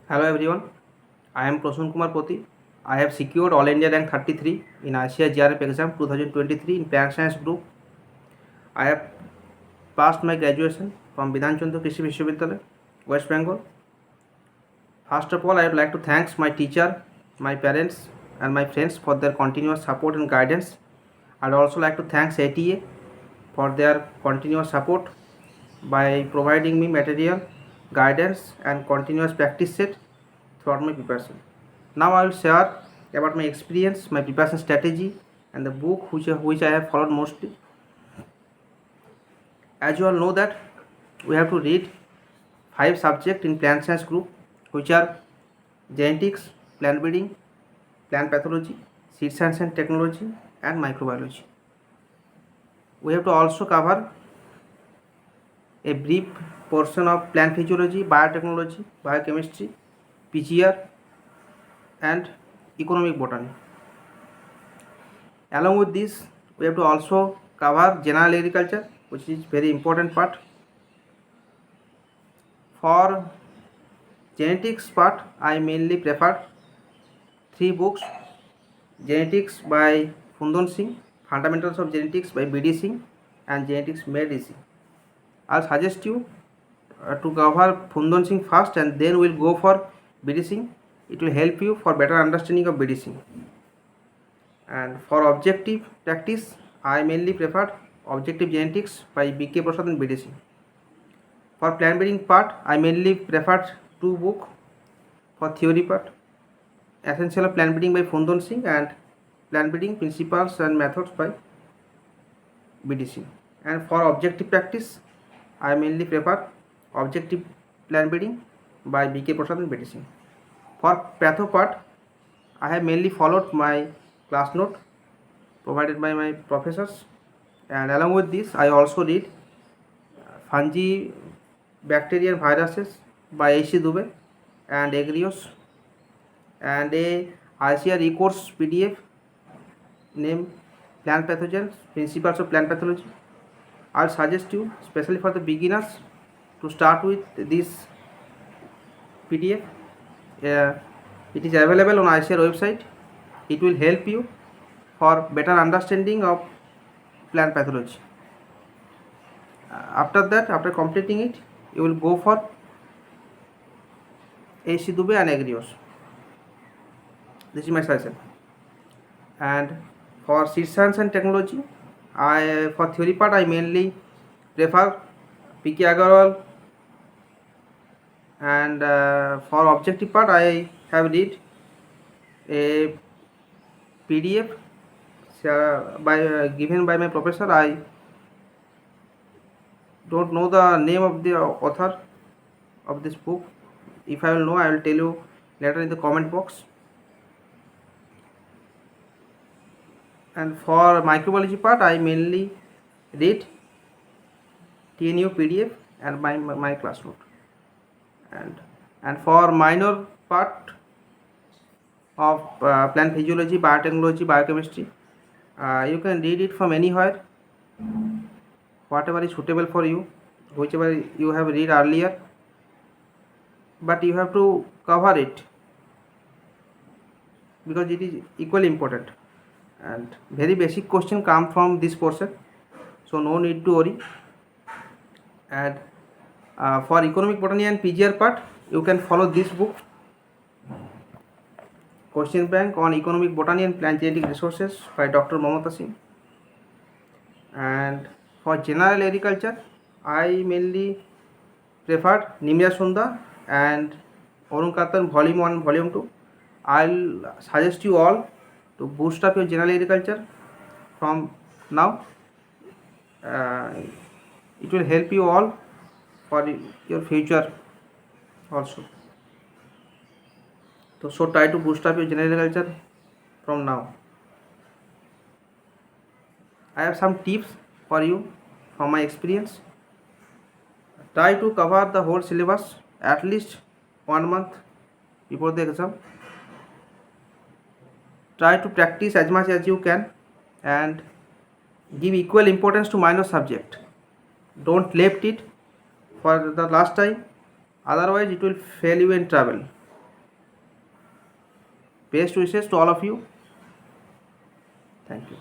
Hello everyone, I am Prasun Kumar Poti. I have secured All India rank 33 in ICIR GRF exam 2023 in Plant Science group. I have passed my graduation from Bidhan Chandra Krishi Vishwavidyalaya, West Bengal. First of all, I would like to thank my teacher, my parents and my friends for their continuous support and guidance. I would also like to thank ATA for their continuous support by providing me material, guidance and continuous practice set throughout my preparation. Now I will share about my experience, my preparation strategy and the book which I have followed mostly. As you all know that we have to read 5 subjects in plant science group, which are genetics, plant breeding, plant pathology, seed science and technology and microbiology. We have to also cover a brief portion of plant physiology, biotechnology, biochemistry, PGR and economic botany. Along with this, we have to also cover general agriculture, which is very important part. For genetics part, I mainly prefer 3 books: Genetics by Fundan Singh, Fundamentals of Genetics by BD Singh, and Genetics Medicine. I'll suggest you to cover Fundan Singh first, and then we'll go for BD Singh. It will help you for better understanding of BD Singh. And for objective practice, I mainly prefer Objective Genetics by BK Prasad and BD Singh. For plant breeding part, I mainly prefer 2 books. For theory part, Essential of Plant Breeding by Fundan Singh and Plant Breeding Principles and Methods by BD Singh. And for objective practice, I mainly prefer Objective Plant Breeding by BK Prasad and BD Singh. For patho part, I have mainly followed my class note provided by my professors, and along with this I also read Fungi, Bacteria and Viruses by A.C. Dubey and Agrios, and a ICR e-course PDF named Plant Pathogens, Principles of Plant Pathology. I'll suggest you, especially for the beginners, to start with this PDF. It is available on ICR website. It will help you for better understanding of plant pathology. After that, after completing it, you will go for A.C. Dubey and Agrios. This is my suggestion. And for seed science and technology, for theory part I mainly prefer P.K. Agarwal, and for objective part I have read a PDF given by my professor. I don't know the name of the author of this book. If I will know, I will tell you later in the comment box. And for microbiology part, I mainly read TNU PDF and my class note. And for minor part of plant physiology, biotechnology, biochemistry, you can read it from anywhere, whatever is suitable for you, whichever you have read earlier, but you have to cover it because it is equally important, and very basic question come from this portion, so no need to worry. And for economic botany and PGR part, you can follow this book, Question Bank on Economic Botany and Plant Genetic Resources by Dr. Mamata Singh. And for general agriculture, I mainly prefer Nimya Sunda and Arun Katan Volume 1, Volume 2. I'll suggest you all to boost up your general agriculture from now. It will help you all for your future also. So try to boost up your general agriculture from now. I have some tips for you from my experience. Try to cover the whole syllabus at least 1 month before the exam. Try to practice as much as you can and give equal importance to minor subject. Don't left it for the last time, otherwise it will fail you in travel. Best wishes to all of you. Thank you.